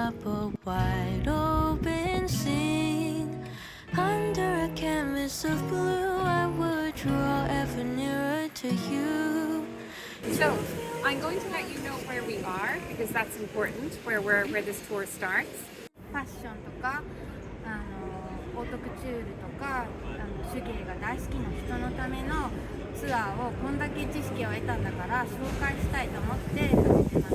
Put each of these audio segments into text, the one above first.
up a wide open scene. Under a canvas of blue, I would draw ever nearer to you. So I'm going to let you know where we are because that's important, where this tour starts. ファッションとかオートクチュールとか手芸が大好きな人のためのツアーをこんだけ知識を得たんだから紹介したいと思って始めました。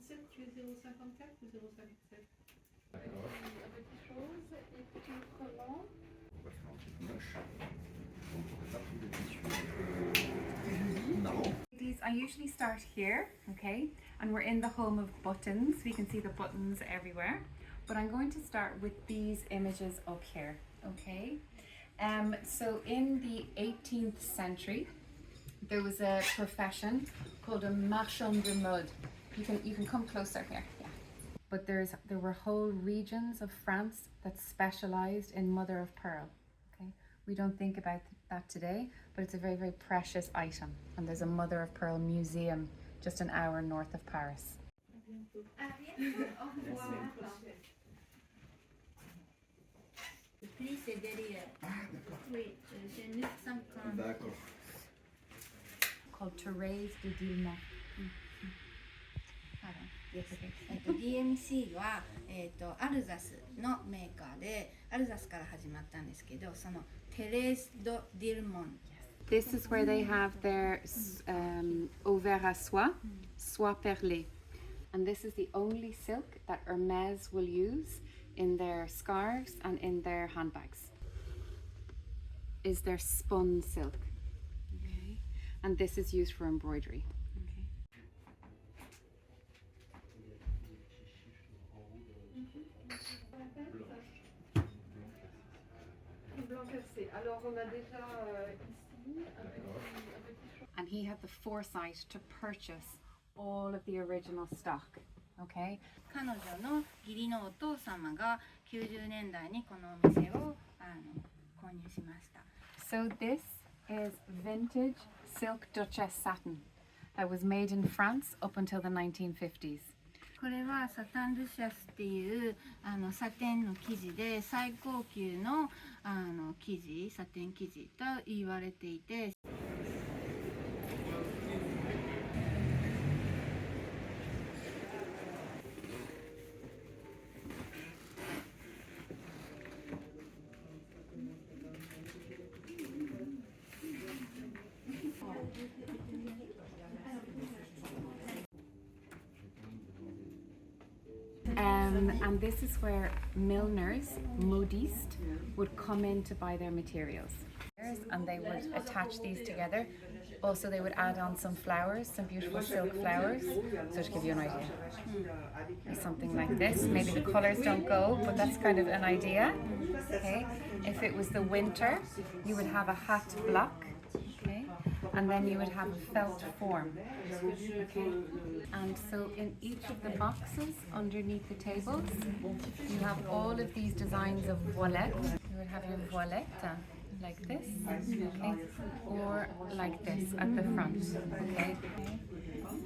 0,57, tu es 0,54 ou 0,57 I usually start here, okay, and we're in the home of buttons. We can see the buttons everywhere, but I'm going to start with these images up here, okay. So in the 18th century, there was a profession called a marchand de mode. You can come closer here, yeah. But there were whole regions of France that specialized in mother of pearl. Okay, we don't think about that today, but it's a very, very precious item. And there's a mother of pearl museum just an hour north of Paris. Called Thérèse de Dillemont. DMC は、アルザスのメーカーでアルザスから始まったんですけど、そのテレース・ド・ディルモン。This is where they have their ouvert à soie, soie perlée. And this is the only silk that Hermes will use in their scarves and in their handbags. Is their spun silk. Okay. And this is used for embroidery. And he had the foresight to purchase all of the original stock. Okay. 彼女の義理のお父様が90年代にこのお店を購入しました。So this is vintage silk Duchess satin that was made in France up until the 1950s. これはサタン・ドゥシャスっていうサテンの生地で最高級の生地、サテン生地と言われていて。And this is where milliners, modistes, would come in to buy their materials. And they would attach these together. Also, they would add on some flowers, some beautiful silk flowers. So to give you an idea, something like this. Maybe the colors don't go, but that's kind of an idea. Okay. If it was the winter, you would have a hat block. Okay. And then you would have a felt form. Okay. And so in each of the boxes underneath the tables, you have all of these designs of voilette. You would have your voilette like this, okay, or like this at the front, okay.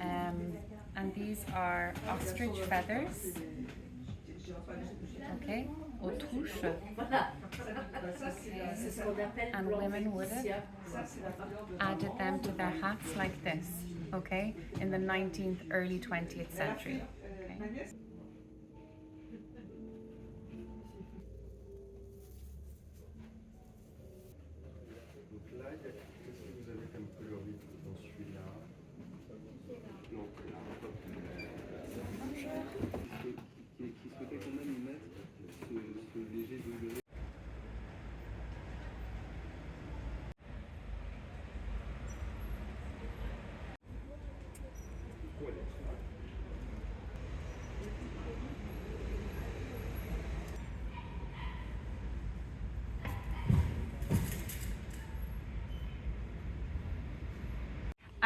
And these are ostrich feathers, okay, autruche. Okay. And women would have added them to their hats like this, okay, in the 19th, early 20th century. Okay.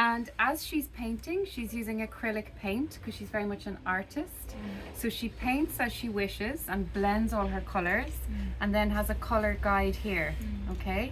And as she's painting, she's using acrylic paint because she's very much an artist. So she paints as she wishes and blends all her colors and then has a color guide here, okay?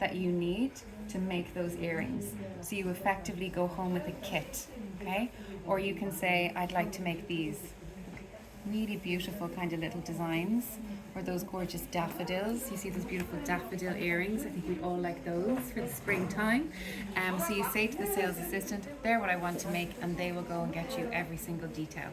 that you need to make those earrings. So you effectively go home with a kit, okay? Or you can say, I'd like to make these really beautiful kind of little designs, or those gorgeous daffodils. You see those beautiful daffodil earrings? I think we all like those for the springtime. So you say to the sales assistant, they're what I want to make, and they will go and get you every single detail.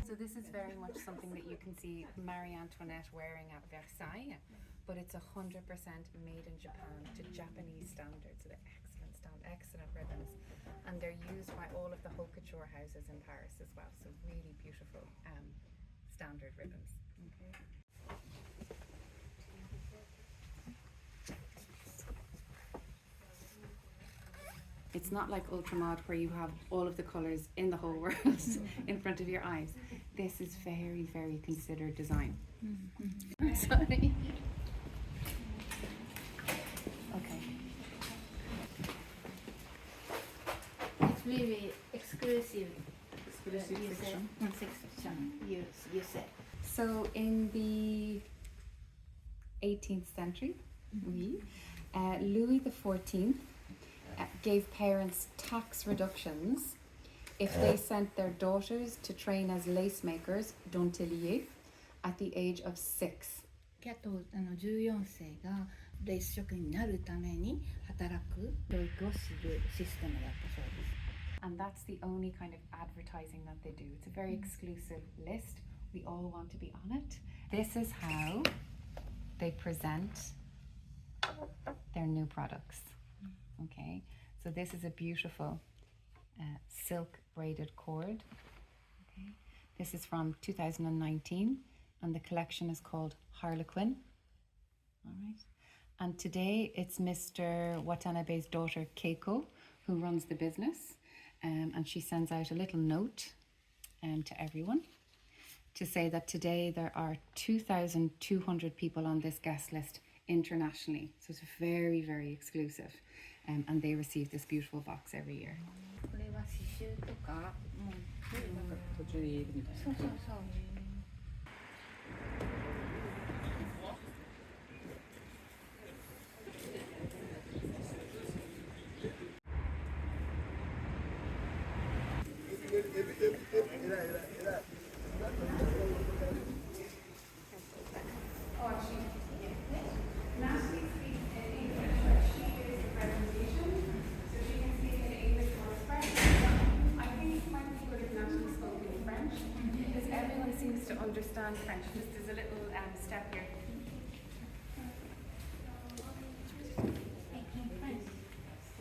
So this is very much something that you can see Marie Antoinette wearing at Versailles, but it's 100% made in Japan to Japanese standards. So they're excellent ribbons, and they're used by all of the haute couture houses in Paris as well. So really beautiful standard ribbons. Okay. It's not like Ultramod where you have all of the colours in the whole world in front of your eyes. This is very, very considered design. Sorry. Okay. It's really exclusive. Exclusive You said. section. Section. You said. So in the 18th century, Louis XIV gave parents tax reductions if they sent their daughters to train as lace makers, denteliers, at the age of 6. あと14世がレース職になるために働く教育をするシステムだったそうです。 And that's the only kind of advertising that they do. It's a very exclusive list. We all want to be on it. This is how they present their new products. Okay, so this is a beautiful silk braided cord. Okay, this is from 2019, and the collection is called Harlequin. All right, and today it's Mr. Watanabe's daughter Keiko who runs the business, and she sends out a little note to everyone to say that today there are 2,200 people on this guest list internationally. So it's very, very exclusive. And they receive this beautiful box every year. これは刺繍とかもう途中で入れるみたいな。そうそうそう。To understand French, just as a little step here.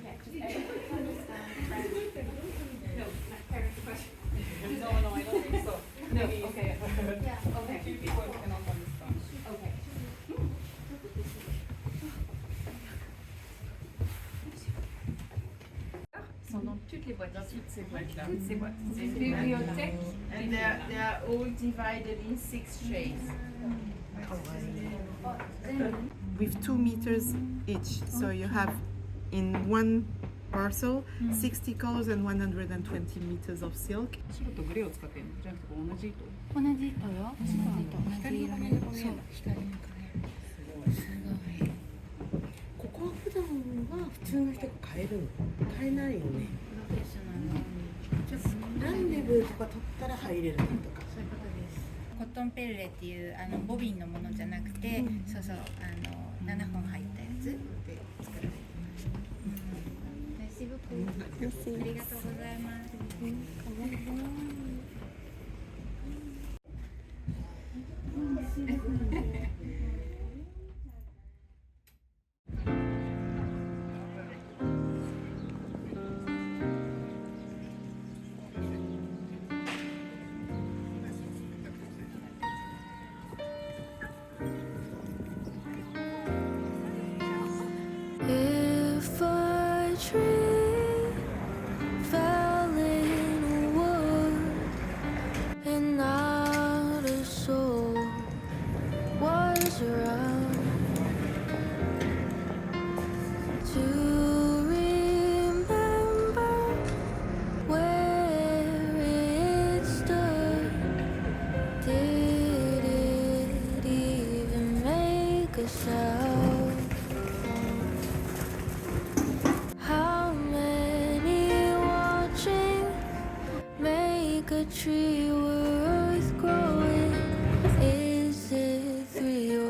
Yeah, just everyone understand French. No, parents question. No, I don't think so. No, okay. Yeah, okay. Two people cannot understand. Okay. Sont dans toutes les boîtes. Dans toutes ces boîtes-là. Toutes ces boîtes. C'est une bibliothèque. And they are all divided in 6 trays. With 2 meters each. So you have in one parcel 60 colors and 120 meters of silk. 白とグレーを使ってるのじゃなくて同じ糸。同じ糸よ。同じ色の。そう、光の影。すごい。ここは普段は普通の人が買えるの？買えないよね。プロフェッショナルのじゃあランデブーとか取ったら入れるのとか。そういうことです。コットンペルレっていうボビンのものじゃなくて、そうそう7本入ったやつで作られてます。merci beaucoup。ありがとうございます。If a tree fell in a wood yourself. How many watching make a tree worth growing? Is it 3